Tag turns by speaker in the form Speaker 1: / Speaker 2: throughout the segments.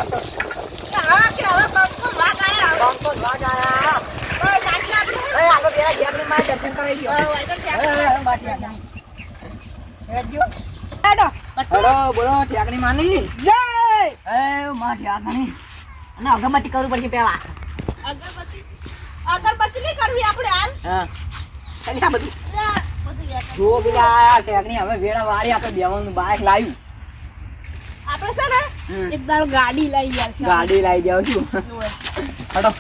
Speaker 1: તો હા કે હવે બંકો વાગ આયા ઓય બાટલા આપણે એ આગળ પેલા જેબની માં દર્શન કરી ગયો ઓય તો ક્યાં બાટલા હેડજો હેડો હેડો બોલો ઠાકણી માની જય એ માં ઠાકણી અને અગરબત્તી કરવું પડશે પેલા અગરબત્તી નહીં કરવી આપણે હાલ હા ચાલી આ બધું જો પેલા ઠાકણી હવે વેળા વાળી આપણે બેવાનું બાઈક લાવ્યું આપણે છે ને એક દાડો ગાડી લઈ ગયા છે ગાડી લઈ જાવ છું હટો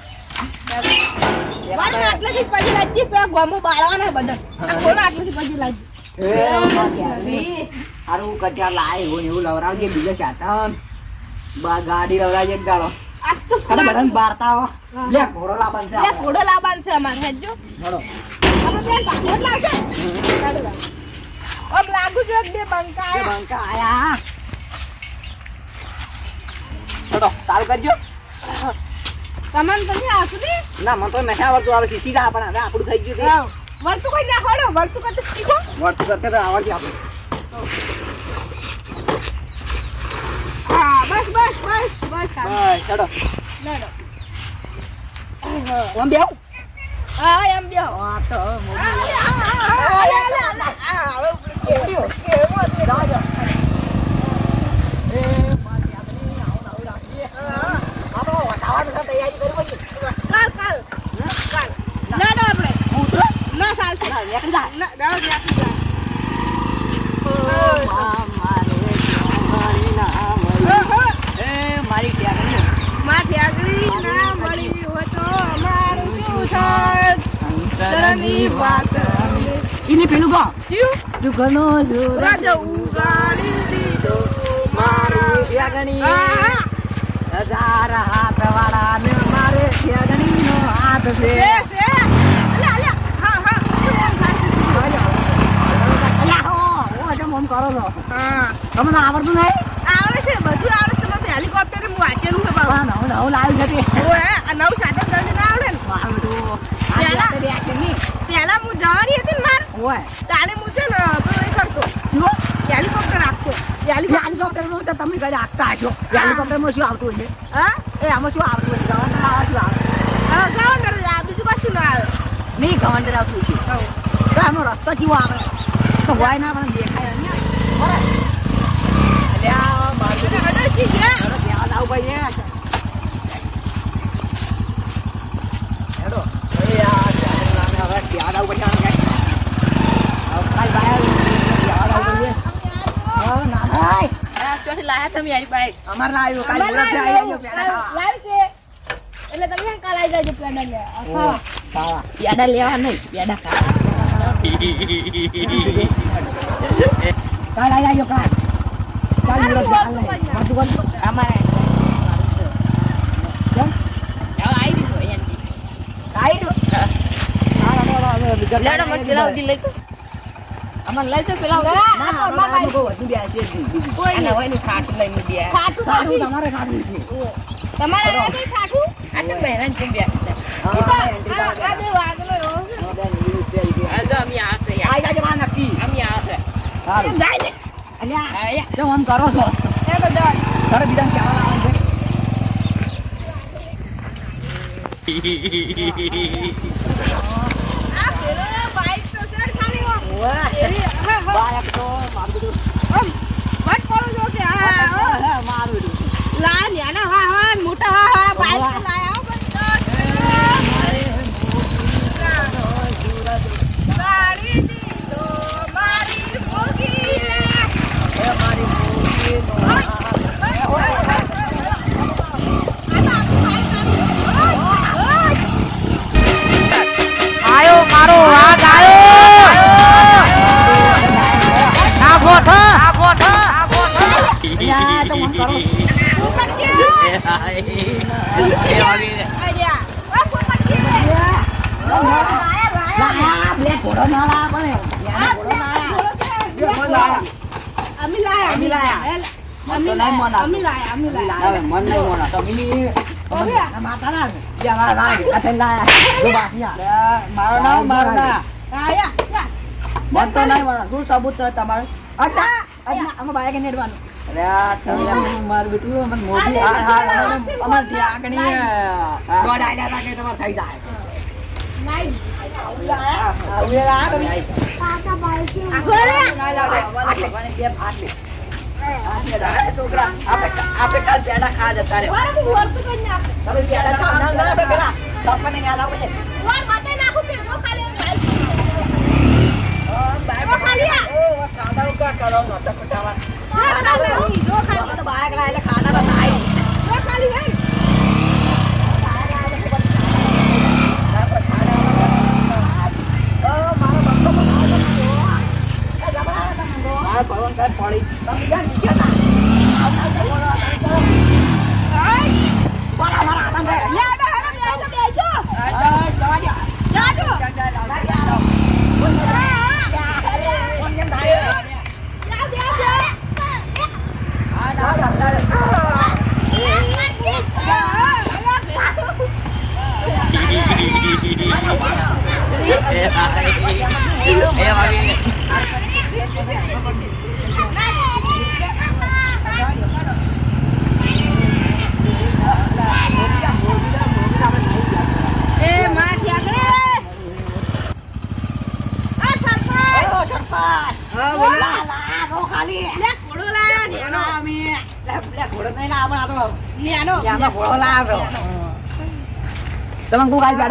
Speaker 1: મારે આટલેથી પછી લાજી પેલા ગોમો બાળવાના બધા આ કોણ આટલેથી પછી લાજી એ મારી હારું કટ્યા લાય હો ને એવું લવરાવજે બીજો સાતન બા ગાડી લવરાવજે એક દાડો આ તો બધાને બારતા હો લે ઘોડો લાબાન છે લે ઘોડો લાબાન છે અમાર હેજો હડો આપણે બે પાછળ લાગે કાઢો ઓમ લાગુ જો એક બે બંકા આયા ચલો ચાલુ કરજો સામાન તમે આસુ દે ના મને તો નહીં આવડતું આવે છે સીધા પણ હવે આપણું થઈ ગયું છે વર્તું કોઈ ના ખોડો વર્તું કરતે શીખો વર્તું કરતે તો આવડે આપણે હા બસ બસ બસ બસ ચલો લેડો ઓમ બેવ હા એમ બેવ આ તો મોડી હવે કેવો કેવો રાજો તૈયારી કરી પડી કાલ કાલ કાલ ના ના આપણે ઉતરો ના સાલ છે ના નીકળી જા ના દાવ નીકળી જા મારે જોવાની ના મળી એ મારી ત્યાગણી ના મળી હોય તો અમારું શું થાય અંતરની વાત ઇને પેલું ગા ક્યું જુગનો રાજ ઉગાડી દીધો મારી ત્યાગણી હજાર હાથ વાળા ને મારે ત્યાગણી નો હાથ છે અલે હા હા અલ્યા હો જો મમ કરો છો હા તમને આવડતું નહીં આવડે છે બધું આવડે છે મને હેલિકોપ્ટર હું વાંચેલું છે બાબા નવ લાવ્યું છે ઓએ આ નવ સાટે જલ્દી ના આવડે ને મારું તો પેલા હું જવાની હતી ને માર ઓએ તારે હું છે ને તો નહીં કરતો જો હેલિકોપ્ટર રાખતો હેલિકોપ્ટર નો તો તમે ઘરે રાખતા હશો હેલિકોપ્ટર માં શું આવતું છે હા એ આમાં શું આવતું છે ગવર્નર આવે શું આવે હા ગવર્નર બીજું કશું ના આવે નહીં ગવર્નર આવતું છે તો આનો રસ્તો કેવો આવે તો હોય ના પણ દેખાય અહીંયા બરાબર અલ્યા મારું હડે છે હડે ત્યાં આવ ભાઈ હેડો એ યાર હવે ત્યાં આવ ભાઈ કાઈ કાલ બહાર ત્યાં આવ ભાઈ ના ભાઈ ચોથી લાયા તમે યારી બાઈક અમાર લાવ્યો કાલ બોલા છે આયો પેડા લાવ છે એટલે તમે કાલ આવી જાજો પેડા લે ખાવા ખાવા પેડા લેવા નહીં પેડા ખાવા કાલ આવી જાજો કાલ બોલો બધું અમારે કેમ આવી દીધો એનથી આવી દીધો હા લેડો મત ગલાવ દી લઈ અમન લઈ તો પેલા ના મામા કો વધુ બે છે કોઈ ના હોય ને ખાટું લઈને દે ખાટું તમારે ખાટું છે તમારે આ બે ખાટું આ તો બહેરાન છે બે આ બે વાગલો એવો આ તો અમે આસે આ જાજે માં નક્કી અમે આસે હારું જાય ને અલ્યા જો આમ કરો છો એ તો દર ઘરે બીજા કેવા આવે છે આ પેલો બાઈક તો સર ખાલી વાહ બાઈક તો મારું વાત કરું જો કે હા મારું લા ન્યાના હા હા મોટા હા બાઈક લાયા આવ ગાડી દીધો મારી ભોગી એ મારી ભોગી આયો મારો વાઘ આયો ના ગોઠ યા તો મન કરો મારો નામ શું સબૂત તમારું બાઈક નેડવાનું અરે આ તમે
Speaker 2: મારું બેટું મને મોઢું અમાર ઠાકણી ગોડ આલ્યા તા કે તમાર થઈ જાય
Speaker 1: આપણે કાલ પેડા ખા જતા રે
Speaker 2: તમે કાલ પેડા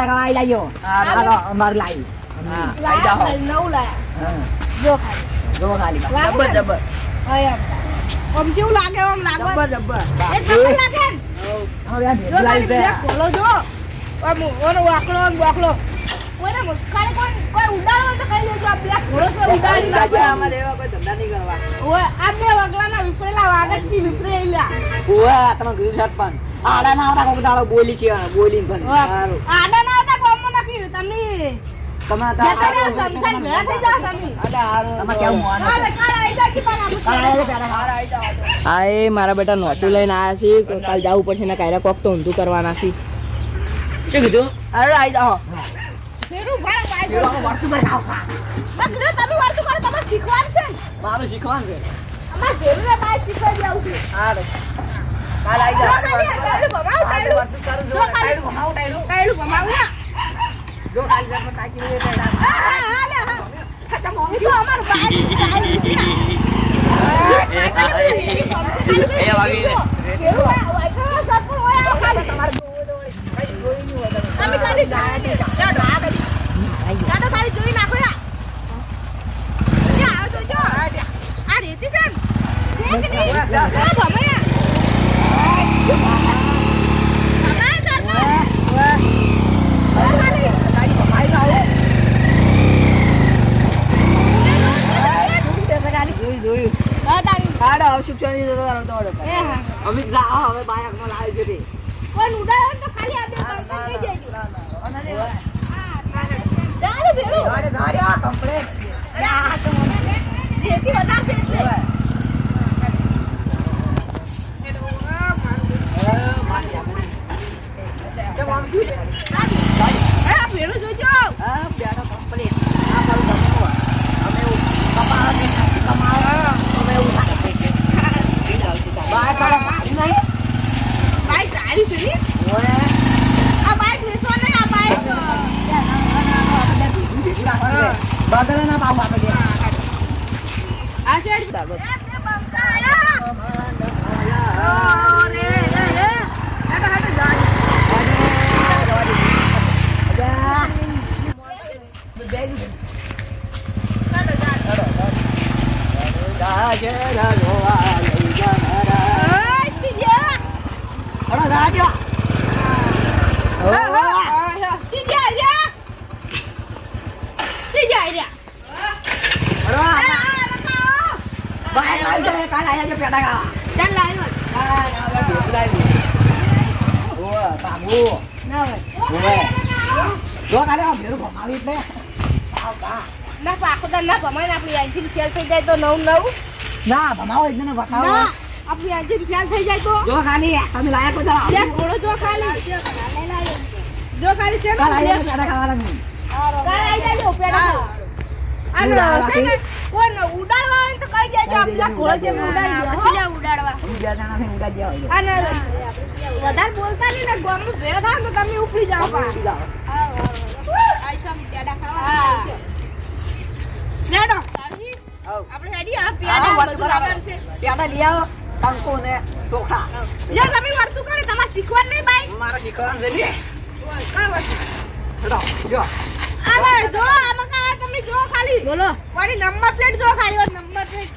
Speaker 2: ખાવા આવી જાયો અમાર લાવી જો ખાલી
Speaker 1: જબર જબર
Speaker 3: આમ કેવું લાગે આમ લાગવા
Speaker 1: જબર
Speaker 3: એક નંબર લાગે
Speaker 2: હવે આ
Speaker 3: જો
Speaker 2: લાવી
Speaker 3: ખાલી બ્લેક ખોલો જો આમ ઓનો વાકલો ને વાકલો કોઈને મુસ્કારે કોઈ ઉડાડો તો કહી દેજો આ બ્લેક ખોલો છે ઉડાડી નાખો
Speaker 1: અમારે એવા કોઈ ધંધા નહીં કરવા
Speaker 3: ઓય આ બે વગલાના વિપરેલા વાગત છે વિપરેલા
Speaker 2: ઓય તમે ગીર સાત પણ આડા ના આવતા કોક દાડો બોલી છે બોલી પણ સારું
Speaker 3: આડા ના હતા કોમો નાખી તમે
Speaker 2: તમે
Speaker 3: જતા સમસાન ભેળા થઈ જાવ તમે
Speaker 1: અલે હારું
Speaker 2: તમે કેવું માનો
Speaker 3: કાલે આઈ જા કે પણ
Speaker 1: હા એ મારા બેટા નોતું લઈને આયા છે કાલ જવું પડશે ને કાયરા કોક તો ઊંધું કરવાના છે
Speaker 2: શું કીધું
Speaker 1: અરે આઈ જાઓ
Speaker 3: ફેરું બાર બાય
Speaker 2: પેલો વર્તું પર ખાવ
Speaker 3: બગડે તમે વારતું કરો તમે શીખવાડ છે
Speaker 2: મારું શીખવાનું છે
Speaker 3: અમાર જરૂર બાય શીખવા જાવ છે
Speaker 1: હારું કાલ આઈ જાઓ
Speaker 3: કાયડું ભમાવ કાયડું
Speaker 1: જો કાયડું ભમાવ કાયડું
Speaker 3: કાયડું ભમાવ
Speaker 1: જો કાલ જન્મ તાકી લે બેડા
Speaker 3: જો અમાર બાય તમે ખાલી ગાડો ખાલી જોઈ નાખો યા આવો જો આ રેતી છે દેખ ની ભમયા
Speaker 2: અમિત જા હવે બાયક માં લાવી જતી
Speaker 3: કોઈ ઉડાડો તો ખાલી આ બે બર્તન લઈ જજો દાડે ભેળો રેતી વધારશે એટલે ભેળો જોજો બાઈક સારી છે ને આ બાઈક વેચો ને આ બાઈક
Speaker 2: બગડે ના પાવ આપણે
Speaker 3: આ શેડ ના પાકો તો ના ભમાય ને આપણી એન્જિન ફેલ થઈ જાય તો નવું
Speaker 2: ના ભમાવો એટલે ને બતાવો
Speaker 3: ના આપણી એન્જિન ફેલ થઈ જાય તો
Speaker 2: જો ખાલી તમે લાયા કોઈ દાડા
Speaker 3: બે ઘોડો જો ખાલી જો ખાલી છે
Speaker 2: કાલ આયા તો પેડા ખાવાના નહીં
Speaker 3: કાલ આવી જાજો પેડા અને છે ને કોઈ ઉડાડવા હોય તો કહી દેજો આપણા ઘોડો જે ઉડાડી દો
Speaker 2: જણા થઈને ઊંઘા ગયા હોય
Speaker 3: અને વધારે બોલતા નહીં ને ગામમાં ભેળા થાવ ને તમે ઉપડી જાઓ પા. લેડો આપણે હેડી આ પેડા બધું લાવવાનું છે.
Speaker 2: પેડા લઈ આવો કંકુ ને ચોખા
Speaker 3: લ્યો તમે વર્તું કરે તમારે શીખવાનું નહીં ભાઈ.
Speaker 2: મારો શીખવાનું છે લે
Speaker 3: કર વર્તું.
Speaker 2: હેડો જો
Speaker 3: આમાં જો આમાં કા તમે જો ખાલી બોલો મારી નંબર પ્લેટ જો ખાલી ઓર નંબર પ્લેટ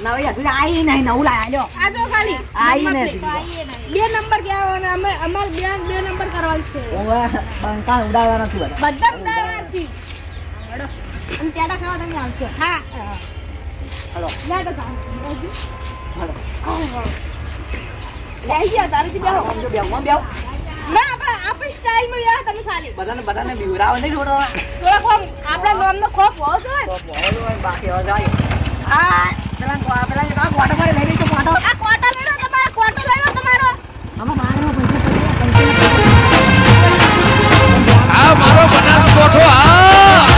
Speaker 2: નવી હજુ આઈ નહીં નવું લાયા લ્યો
Speaker 3: આ જો ખાલી
Speaker 2: આઈ
Speaker 3: નંબર
Speaker 2: નથી.
Speaker 3: પ્લેટ. બે નંબર ક્યાં આવવાના અમે અમાર બે નંબર કરવાનું છે.
Speaker 2: ઓવે બંકા ઉડાવવા નથી બધા
Speaker 3: બધા ઉડાવવાના છે. હેડો અને પેડા ખાવા તમે આવશો. હા
Speaker 2: હેડો
Speaker 3: લેડો તા
Speaker 2: હેડો
Speaker 3: લઈ ગયા તારી બેહો
Speaker 2: આમ જો બેવ બેવ
Speaker 3: ના આપણે સ્ટાઈલ માં યાર તમે ખાલી
Speaker 2: બધાને બીવરાવ નહીં છોડો
Speaker 3: થોડા કોમ આપણા નામનો ખોફ હોવો જોઈએ.
Speaker 2: બાકી હવે જાય આ પેલા ગોટો પર લઈ લઈ તો ગોટો
Speaker 3: આ કોટા